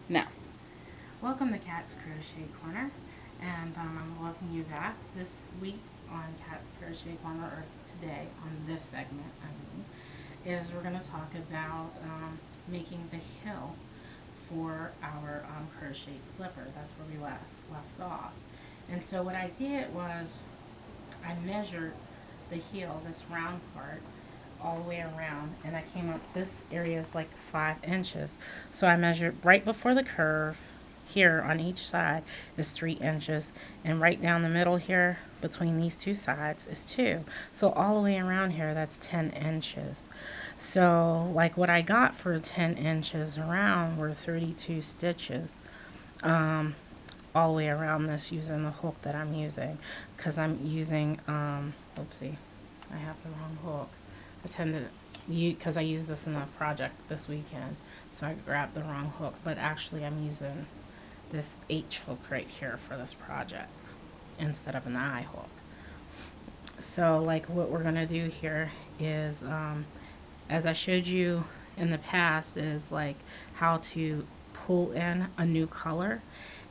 Now, welcome to Cat's Crochet Corner, and I'm welcoming you back this week on Cat's Crochet Corner, or today on this segment, is we're going to talk about making the heel for our crocheted slipper. That's where we last left off. And so what I did was I measured the heel, this round part, all the way around, and I came up, this area is like 5 inches. So I measured right before the curve here on each side is 3 inches, and right down the middle here between these two sides is 2. So all the way around here, that's 10 inches. So like what I got for 10 inches around were 32 stitches. All the way around this using the hook that I'm using, because I'm using oopsie, I have the wrong hook. I tend to because I used this in a project this weekend, so I grabbed the wrong hook, but actually I'm using this H hook right here for this project instead of an I hook. So like what we're gonna do here is as I showed you in the past, is like how to pull in a new color.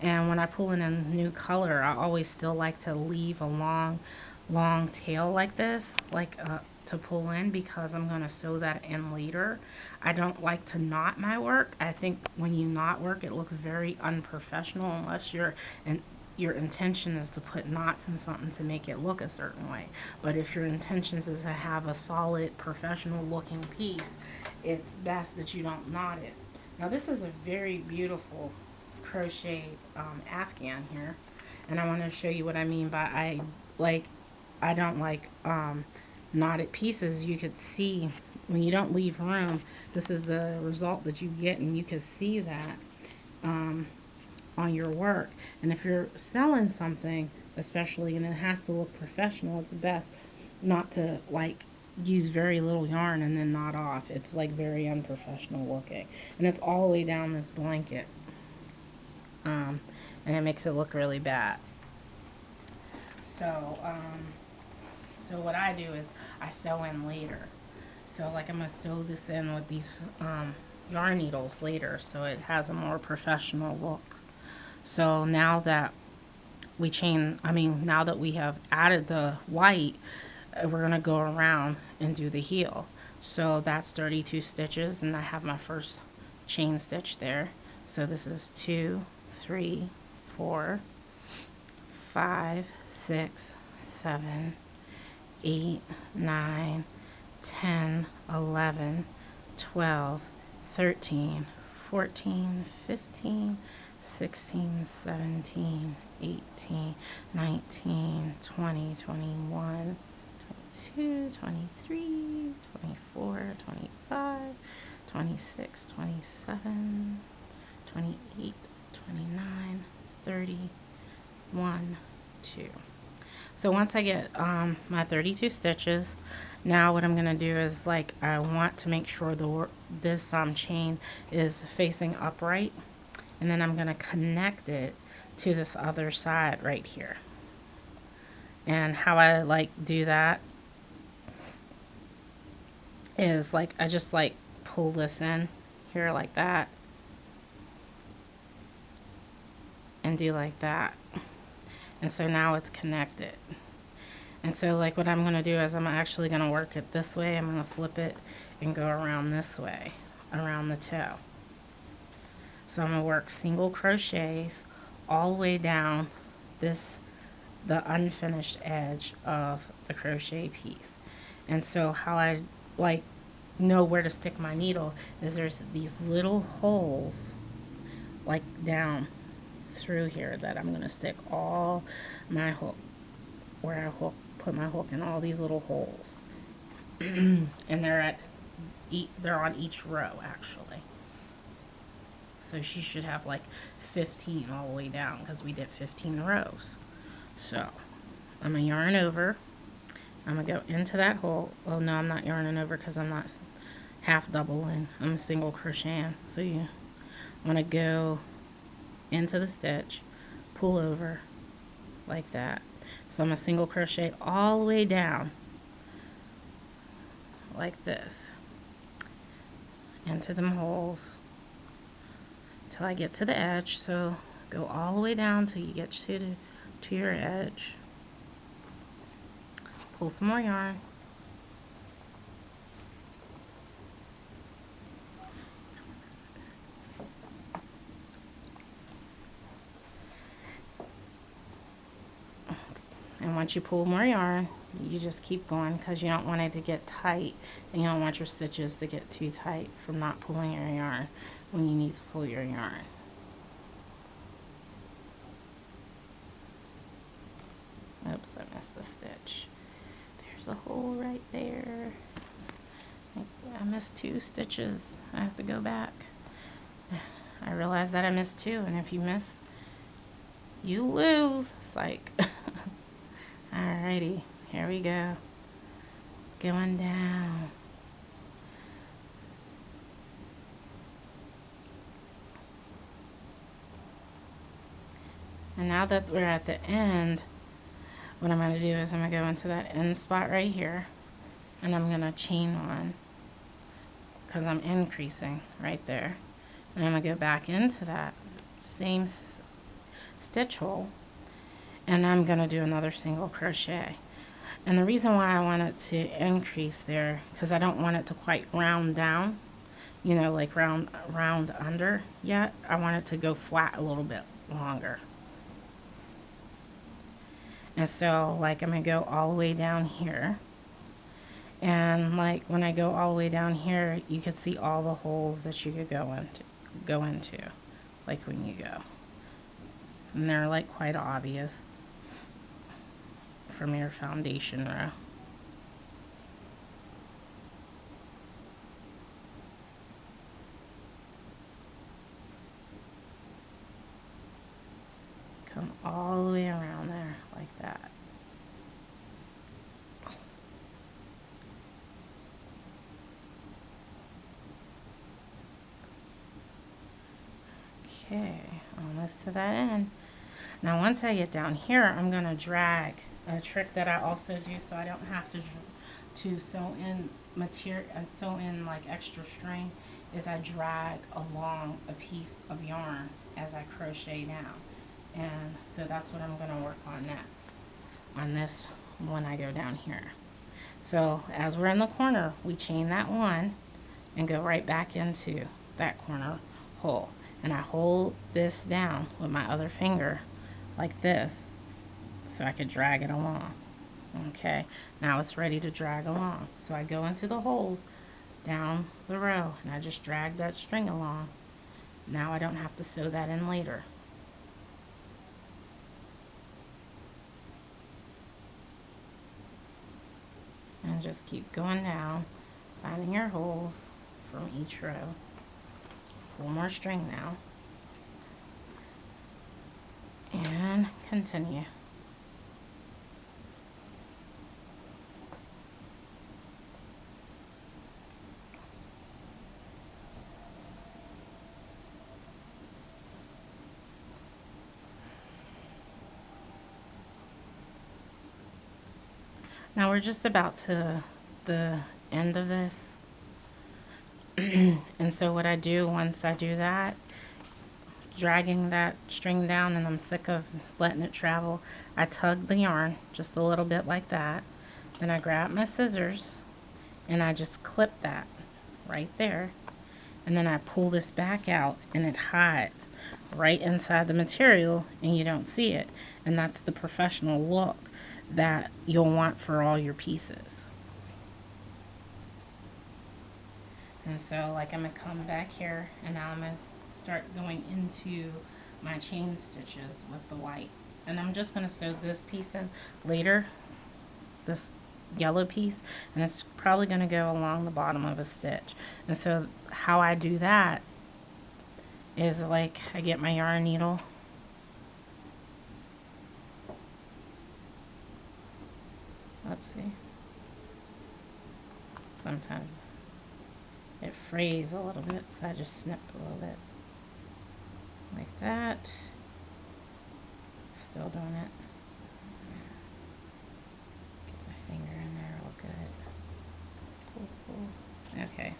And when I pull in a new color, I always still like to leave a long tail like this, like to pull in, because I'm going to sew that in later. I don't like to knot my work. I think when you knot work, it looks very unprofessional unless your intention is to put knots in something to make it look a certain way. But if your intentions is to have a solid professional looking piece, it's best that you don't knot it. Now this is a very beautiful crochet afghan here, and I want to show you what I mean by like I don't like knotted pieces. You could see when you don't leave room, this is the result that you get, and you can see that um, on your work. And if you're selling something, especially, and it has to look professional, it's best not to like use very little yarn and then knot off. It's like very unprofessional looking, and it's all the way down this blanket, um, and it makes it look really bad. So so what I do is I sew in later. So like I'm gonna sew this in with these yarn needles later, so it has a more professional look. So now that now that we have added the white, we're gonna go around and do the heel. So that's 32 stitches, and I have my first chain stitch there. So this is 2, 3, 4, 5, 6, 7, 8, 9, 10, 11, 12, 13, 14, 15, 16, 17, 18, 19, 20, 21, 22, 23, 24, 25, 26, 27, 28, 29, 30, 1, 2. So once I get my 32 stitches, now what I'm going to do is like I want to make sure this chain is facing upright, and then I'm going to connect it to this other side right here. And how I like do that is like I just like pull this in here like that and do like that. And so now it's connected. And so like what I'm going to do is I'm actually going to work it this way. I'm going to flip it and go around this way, around the toe. So I'm going to work single crochets all the way down the unfinished edge of the crochet piece. And so how I like know where to stick my needle is there's these little holes like down through here that I'm going to stick all my hook, where I put my hook in all these little holes. And they're on each row actually. So she should have like 15 all the way down because we did 15 rows. So I'm going to yarn over. I'm going to go into that hole. Well, no, I'm not yarning over because I'm not half doubling. I'm single crocheting. So you want to go into the stitch, pull over like that. So I'm going to single crochet all the way down like this into them holes till I get to the edge. So go all the way down till you get to your edge. Pull some more yarn. And once you pull more yarn, you just keep going because you don't want it to get tight, and you don't want your stitches to get too tight from not pulling your yarn when you need to pull your yarn. Oops, I missed a stitch. There's a hole right there. I missed 2 stitches. I have to go back. I realized that I missed 2, and if you miss, you lose. It's like, alrighty, here we go. Going down. And now that we're at the end, what I'm going to do is I'm going to go into that end spot right here, and I'm going to chain 1 because I'm increasing right there. And I'm going to go back into that same stitch hole, and I'm going to do another single crochet. And the reason why I want it to increase there, because I don't want it to quite round down, you know, like round under yet. I want it to go flat a little bit longer. And so, like, I'm going to go all the way down here. And, like, when I go all the way down here, you can see all the holes that you could go into, like when you go. And they're, like, quite obvious from your foundation row. Come all the way around there, like that. Okay, almost to that end. Now once I get down here, I'm going to drag. A trick that I also do so I don't have to sew in material, sew in like extra string, is I drag along a piece of yarn as I crochet down. And so that's what I'm going to work on next on this when I go down here. So as we're in the corner, we chain that 1 and go right back into that corner hole. And I hold this down with my other finger like this so I could drag it along. Okay, now it's ready to drag along. So I go into the holes down the row and I just drag that string along. Now I don't have to sew that in later. And just keep going down, finding your holes from each row. Pull more string now. And continue. Now we're just about to the end of this. And so what I do once I do that, dragging that string down, and I'm sick of letting it travel, I tug the yarn just a little bit like that. Then I grab my scissors and I just clip that right there. And then I pull this back out and it hides right inside the material and you don't see it. And that's the professional look that you'll want for all your pieces. And so, like, I'm going to come back here and now I'm going to start going into my chain stitches with the white. And I'm just going to sew this piece in later, this yellow piece, and it's probably going to go along the bottom of a stitch. And so how I do that is, like, I get my yarn needle Oopsie. Sometimes it frays a little bit, so I just snipped a little bit. Like that. Still doing it. Get my finger in there real good. Cool, cool. Okay.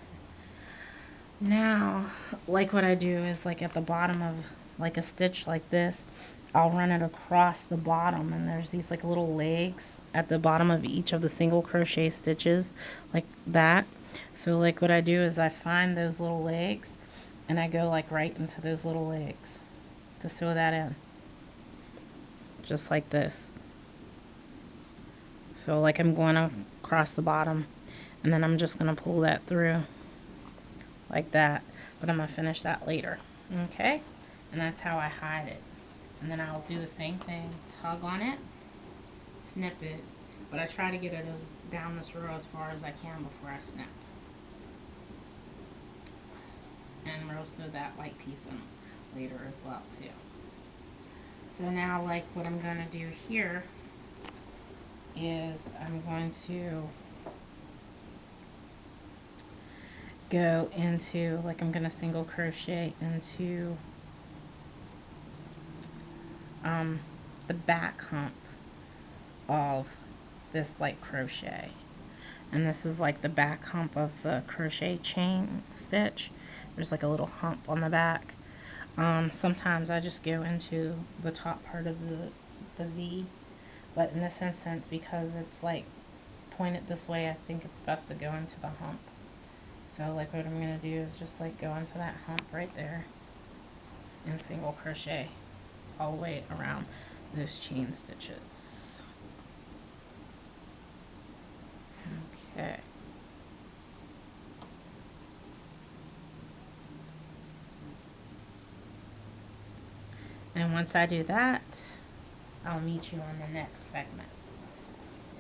Now, like what I do is like at the bottom of like a stitch like this, I'll run it across the bottom, and there's these like little legs at the bottom of each of the single crochet stitches like that. So like what I do is I find those little legs and I go like right into those little legs to sew that in, just like this. So like I'm going across the bottom, and then I'm just going to pull that through like that, but I'm going to finish that later. Okay, and that's how I hide it. And then I'll do the same thing, tug on it, snip it, but I try to get it down this row as far as I can before I snip. And row sew that white piece in later as well too. So now like what I'm going to do here is I'm going to go into, like I'm going to single crochet into the back hump of this like crochet, and this is like the back hump of the crochet chain stitch. There's like a little hump on the back. Sometimes I just go into the top part of the V, but in this instance, because it's like pointed this way, I think it's best to go into the hump. So like what I'm going to do is just like go into that hump right there and single crochet all the way around those chain stitches. Okay. And once I do that, I'll meet you on the next segment.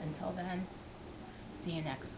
Until then, see you next